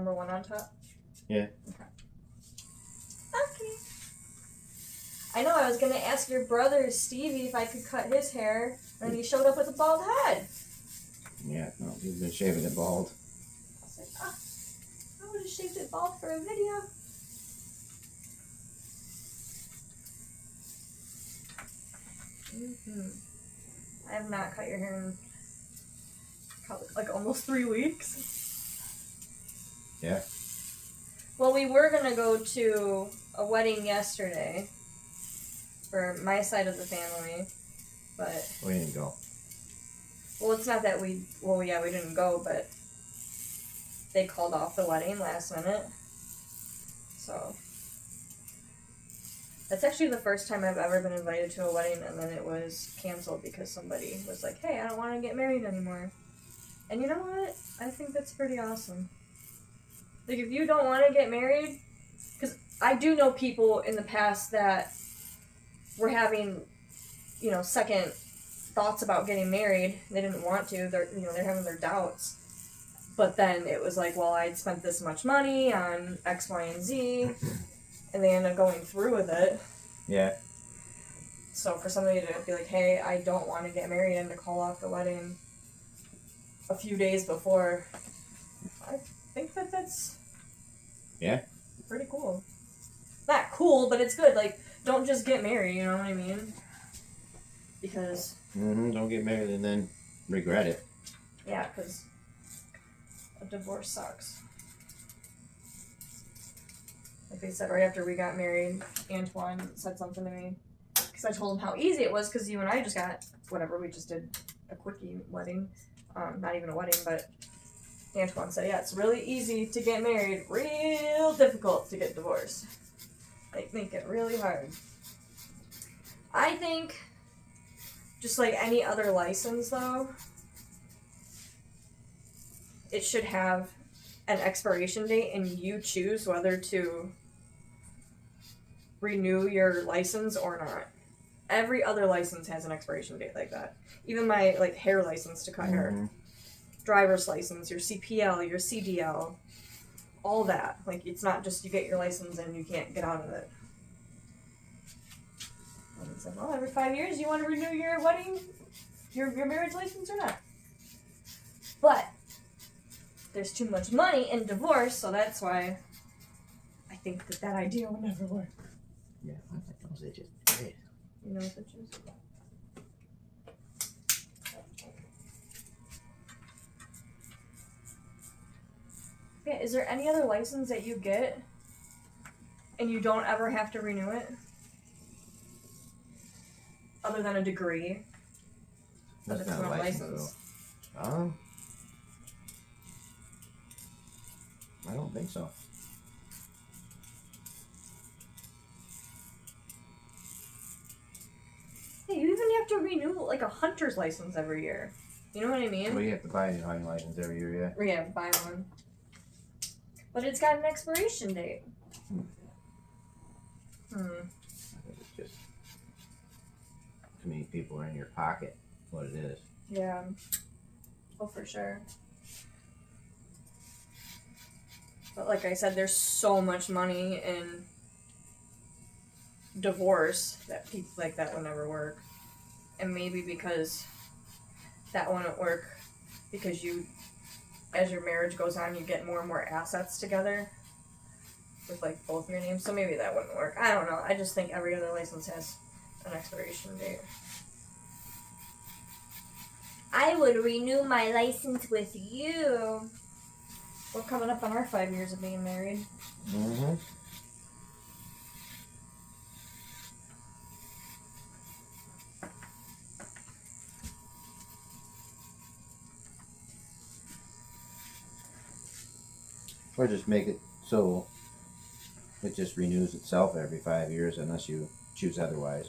number 1 on top? Yeah. Okay. I know, I was going to ask your brother, Stevie, if I could cut his hair, and he showed up with a bald head. Yeah, no, he's been shaving it bald. I was like, I would have shaved it bald for a video. I have not cut your hair in like almost 3 weeks. Yeah. Well, we were going to go to a wedding yesterday for my side of the family, but... We didn't go. Well, it's not that we didn't go, but they called off the wedding last minute. So, that's actually the first time I've ever been invited to a wedding and then it was canceled because somebody was like, hey, I don't want to get married anymore. And you know what? I think that's pretty awesome. Like, if you don't want to get married, because I do know people in the past that were having, second thoughts about getting married. They didn't want to. They're having their doubts. But then it was like, well, I'd spent this much money on X, Y, and Z, and they end up going through with it. Yeah. So for somebody to be like, hey, I don't want to get married, and to call off the wedding a few days before, I think that's pretty cool. Not cool, but it's good. Like, don't just get married, you know what I mean? Because... Don't get married and then regret it. Yeah, because a divorce sucks. Like they said, right after we got married, Antoine said something to me. Because I told him how easy it was, because you and I just got, we just did a quickie wedding. Not even a wedding, but Antoine said, yeah, it's really easy to get married, real difficult to get divorced. They make it really hard. I think, just like any other license, though, it should have an expiration date, and you choose whether to renew your license or not. Every other license has an expiration date like that. Even my hair license to cut hair, driver's license, your CPL, your CDL, all that. Like, it's not just you get your license and you can't get out of it. And it's like, well, every 5 years you want to renew your wedding, your marriage license or not. But there's too much money in divorce, so that's why I think that idea will never work. Yeah, I think those itches. Hey. You know what itches? Yeah, is there any other license that you get and you don't ever have to renew it? Other than a degree? That's not a license. Though. I don't think so. Hey, you even have to renew a hunter's license every year. You know what I mean? Well, you have to buy a new hunting license every year, yeah. Yeah, buy one. But it's got an expiration date. I think it's just too many people are in your pocket. That's what it is. Yeah. Oh, for sure. But like I said, there's so much money in divorce that people like that would never work. And maybe because that wouldn't work because you, as your marriage goes on, you get more and more assets together with both your names. So maybe that wouldn't work. I don't know. I just think every other license has an expiration date. I would renew my license with you. We're coming up on our 5 years of being married. Mm-hmm. Or just make it so it just renews itself every 5 years unless you choose otherwise.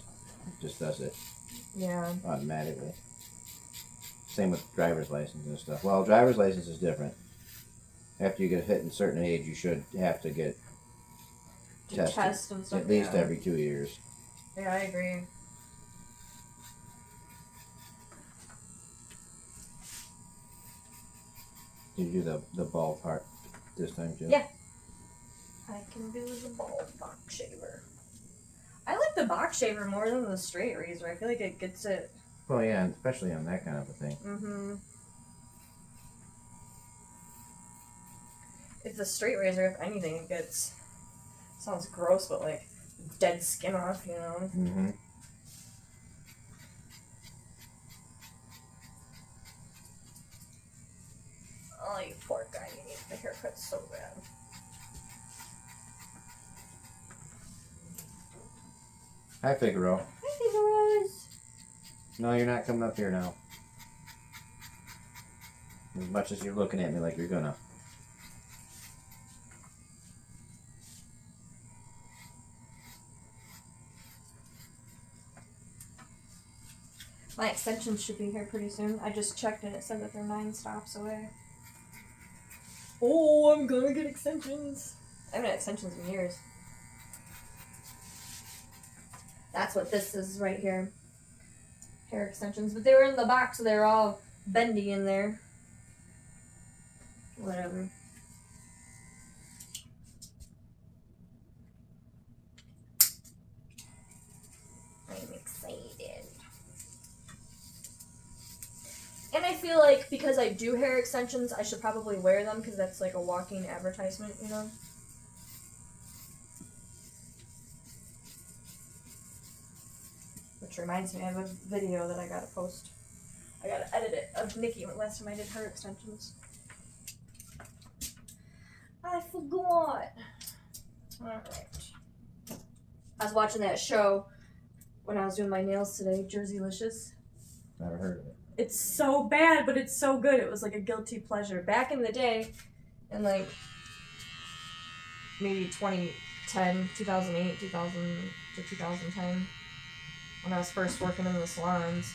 It just does it. Yeah. Automatically. Same with driver's license and stuff. Well, driver's license is different. After you get hit in a certain age, you should have to get tested. Test and stuff. At least every 2 years. Yeah, I agree. You do the bald part. this time too. Yeah. I can do the bald box shaver. I like the box shaver more than the straight razor. I feel like it gets it. Well, yeah, especially on that kind of a thing. Mm-hmm. It's a straight razor, if anything, it gets. Sounds gross, but like dead skin off, you know? Mm-hmm. Oh, you poor guy, you need the haircut so bad. Hi, Figaro. Hi, Figaro's. No, you're not coming up here now. As much as you're looking at me like you're gonna. My extensions should be here pretty soon. I just checked and it said that they're 9 stops away. Oh, I'm gonna get extensions. I haven't had extensions in years. That's what this is right here. Hair extensions. But they were in the box, so they were all bendy in there. Whatever. I'm excited. And I feel like because I do hair extensions, I should probably wear them because that's like a walking advertisement, you know? Which reminds me, I have a video that I gotta post. I gotta edit it of Nikki last time I did her extensions. I forgot. Alright. I was watching that show when I was doing my nails today, Jerseylicious. Never heard of it. It's so bad, but it's so good. It was like a guilty pleasure. Back in the day, in like maybe 2010, 2008, 2000 to 2010, when I was first working in the salons,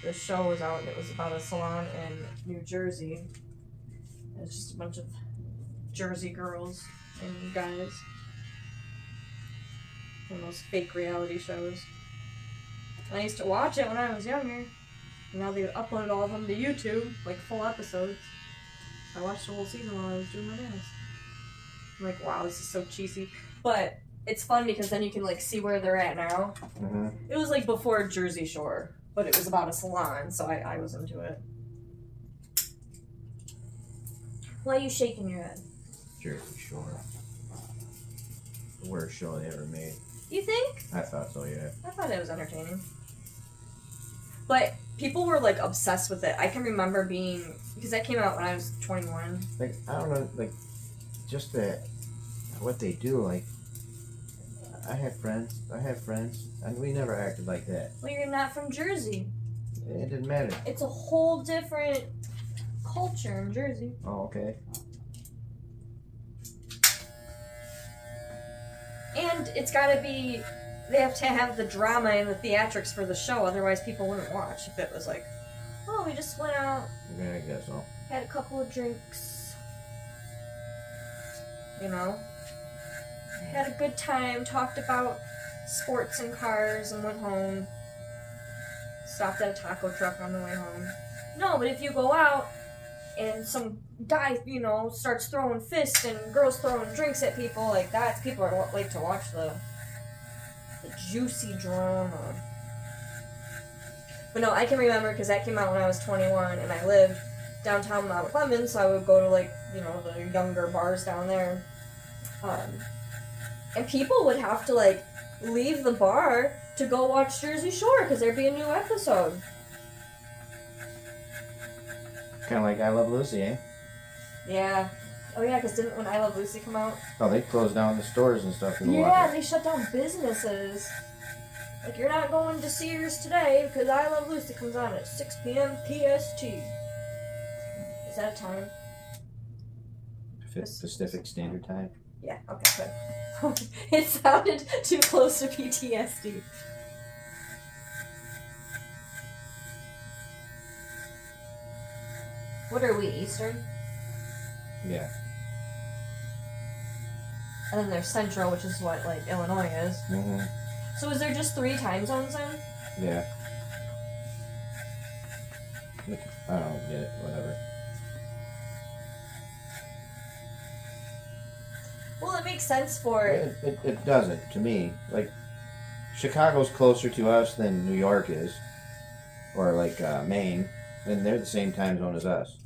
the show was out and it was about a salon in New Jersey. It was just a bunch of Jersey girls and guys. One of those fake reality shows. And I used to watch it when I was younger. And now they've uploaded all of them to YouTube, like full episodes. I watched the whole season while I was doing my nails. I'm like, wow, this is so cheesy. But it's fun because then you can like see where they're at now. Mm-hmm. It was like before Jersey Shore, but it was about a salon, so I was into it. Why are you shaking your head? Jersey Shore. The worst show they ever made. You think? I thought so, yeah. I thought it was entertaining. But people were like obsessed with it. I can remember being, because that came out when I was 21. Like, I don't know, like, just that, what they do, like, I have friends, and we never acted like that. Well, you're not from Jersey. It didn't matter. It's a whole different culture in Jersey. Oh, okay. And it's gotta be, they have to have the drama and the theatrics for the show, otherwise people wouldn't watch if it was like, oh, we just went out, Yeah, I guess so. had a couple of drinks, you know, had a good time, talked about sports and cars and went home, stopped at a taco truck on the way home. No, but if you go out and some guy, you know, starts throwing fists and girls throwing drinks at people, like that, people are like to watch the juicy drama. But no, I can remember because that came out when I was 21 and I lived downtown Mount Clemens, so I would go to like, you know, the younger bars down there. And people would have to like leave the bar to go watch Jersey Shore because there'd be a new episode. Kind of like I Love Lucy, eh? Yeah. Oh yeah, because didn't when I Love Lucy come out? Oh, they closed down the stores and stuff in the Yeah, they shut down businesses. Like, you're not going to Sears today because I Love Lucy comes on at 6 p.m. PST. Is that a time? Pacific Standard Time. Yeah, okay, good. It sounded too close to PTSD. What are we, Eastern? Yeah. And then there's Central, which is what, like, Illinois is. Mm-hmm. So is there just 3 time zones then? Yeah. I don't get it. Whatever. Well, it makes sense for It doesn't to me. Like Chicago's closer to us than New York is, or like Maine, and they're the same time zone as us.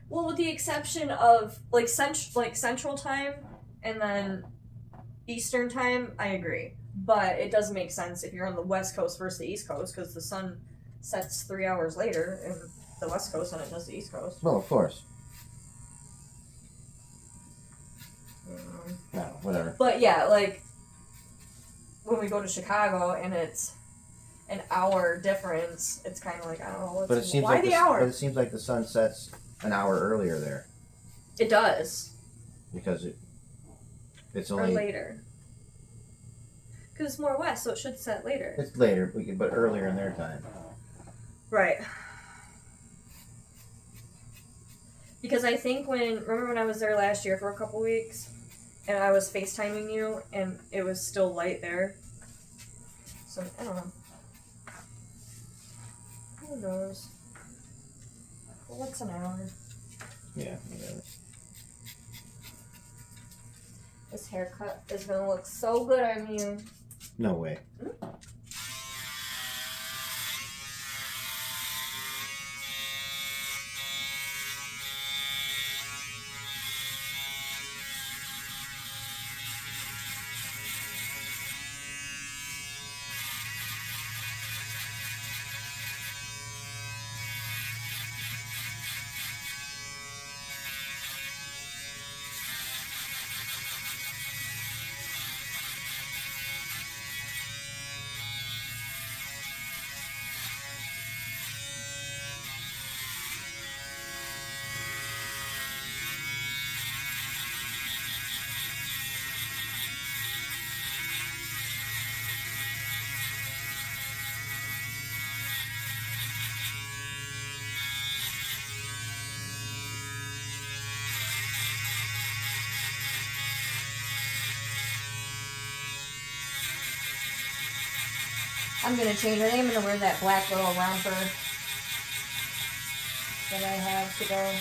well, with the exception of like Central Time and then Eastern Time, I agree. But it does make sense if you're on the West Coast versus the East Coast because the sun sets 3 hours later in the West Coast than it does the East Coast. Well, of course. Um, No, whatever. But yeah, like when we go to Chicago and it's an hour difference, it's kind of like I don't know. But it seems why like the hour? But it seems like the sun sets an hour earlier there It does, because it's or only later, because it's more west, so it should set later. it's later, but earlier in their time. Right. Because I think remember when I was there last year for a couple weeks, and I was FaceTiming you, and it was still light there. So I don't know. Who knows? Well, what's an hour? Yeah, whatever. This haircut is gonna look so good on you. No way. I'm gonna change her name. I'm gonna wear that black little romper that I have today.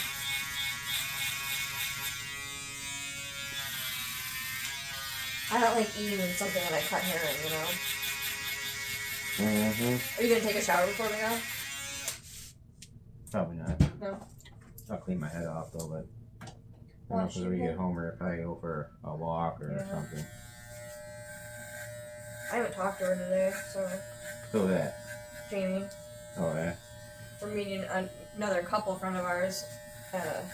I don't like eating something that I cut hair in, Mm-hmm. Are you gonna take a shower before we go? Probably not. No. I'll clean my head off though, but I don't know if Wash we your get home or if I go for a walk or something. I haven't talked to her today, so. Who that? Jamie. Oh yeah. We're meeting another couple friend of ours at a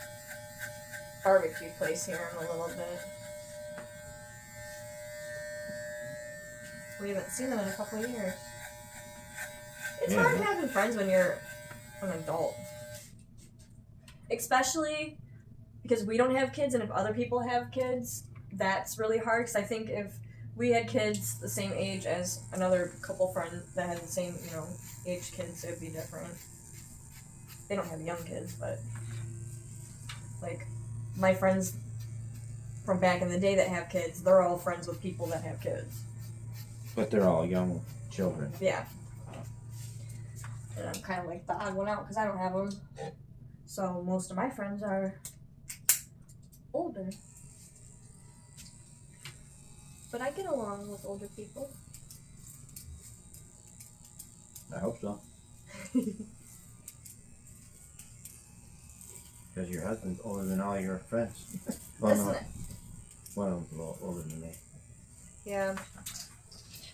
barbecue place here in a little bit. We haven't seen them in a couple of years. It's hard having friends when you're an adult. Especially because we don't have kids, and if other people have kids, that's really hard. Because I think if we had kids the same age as another couple friend that had the same, age kids, it would be different. They don't have young kids, but like my friends from back in the day that have kids, they're all friends with people that have kids. But they're all young children. Yeah. And I'm kind of like the odd one out because I don't have them. So most of my friends are older. But I get along with older people. I hope so. Because your husband's older than all your friends. Well, no, one of them's a little older than me. Yeah.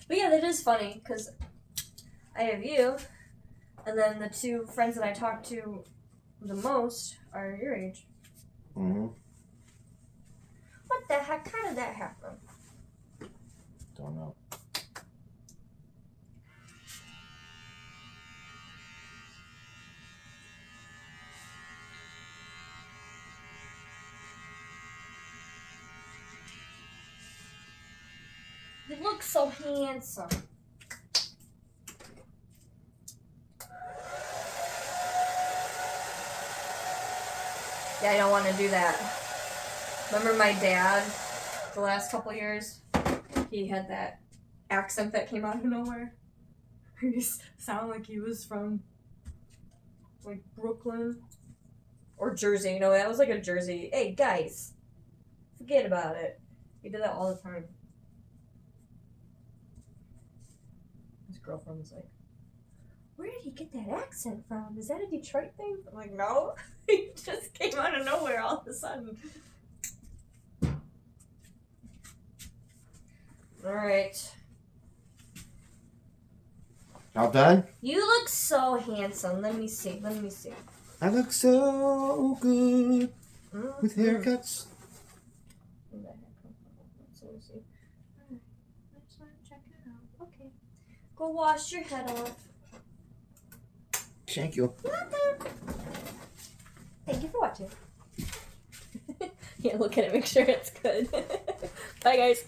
But yeah, that is funny because I have you, and then the two friends that I talk to the most are your age. Mm-hmm. What the heck? How did that happen? Don't know. You look so handsome. Yeah, I don't want to do that. Remember my dad, the last couple of years, he had that accent that came out of nowhere. He sounded like he was from, like, Brooklyn or Jersey. That was like a Jersey. Hey, guys, forget about it. He did that all the time. His girlfriend was like, "Where did he get that accent from? Is that a Detroit thing?" I'm like, "No, he just came out of nowhere all of a sudden." All right. All done? You look so handsome. Let me see. I look so good with haircuts. Where'd that hair come from? Let's see. Alright. I just want to check it out. Okay. Go wash your head off. Thank you. Thank you for watching. Yeah, look at it. Make sure it's good. Bye, guys.